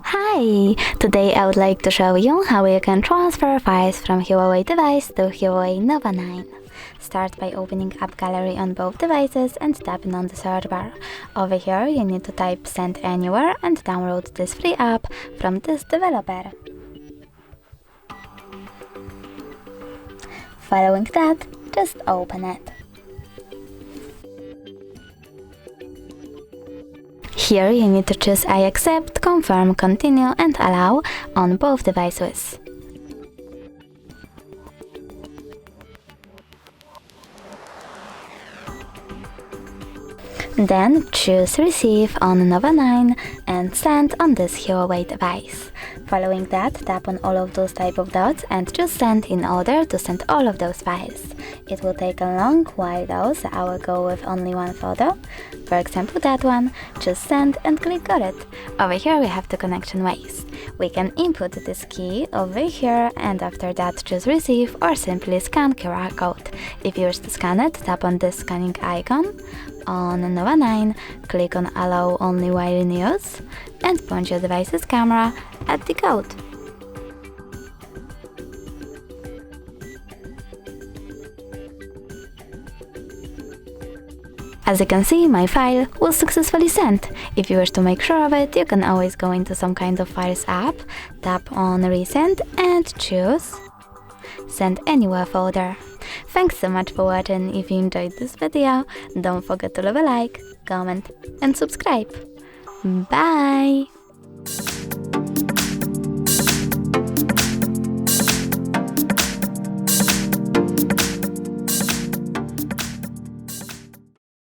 Hi! Today I would like to show you how you can transfer files from Huawei device to Huawei Nova 9. Start by opening App Gallery on both devices and tapping on the search bar. Over here you need to type Send Anywhere and download this free app from this developer. Following that, just open it. Here you need to choose I accept, confirm, continue and allow on both devices. Then choose Receive on Nova 9 and Send on this Huawei device. Following that, tap on all of those type of dots and choose Send in order to send all of those files. It will take a long while though, so I will go with only one photo. For example that one, choose Send and click Got it. Over here we have the connection ways. We can input this key over here and after that choose Receive or simply scan QR code. If you wish to scan it, tap on this scanning icon on Nova 9, click on Allow only while in use and point your device's camera at the code. As you can see, my file was successfully sent. If you wish to make sure of it, you can always go into some kind of Files app, tap on Resend and choose Send Anywhere folder. Thanks so much for watching. If you enjoyed this video, don't forget to leave a like, comment and subscribe. Bye!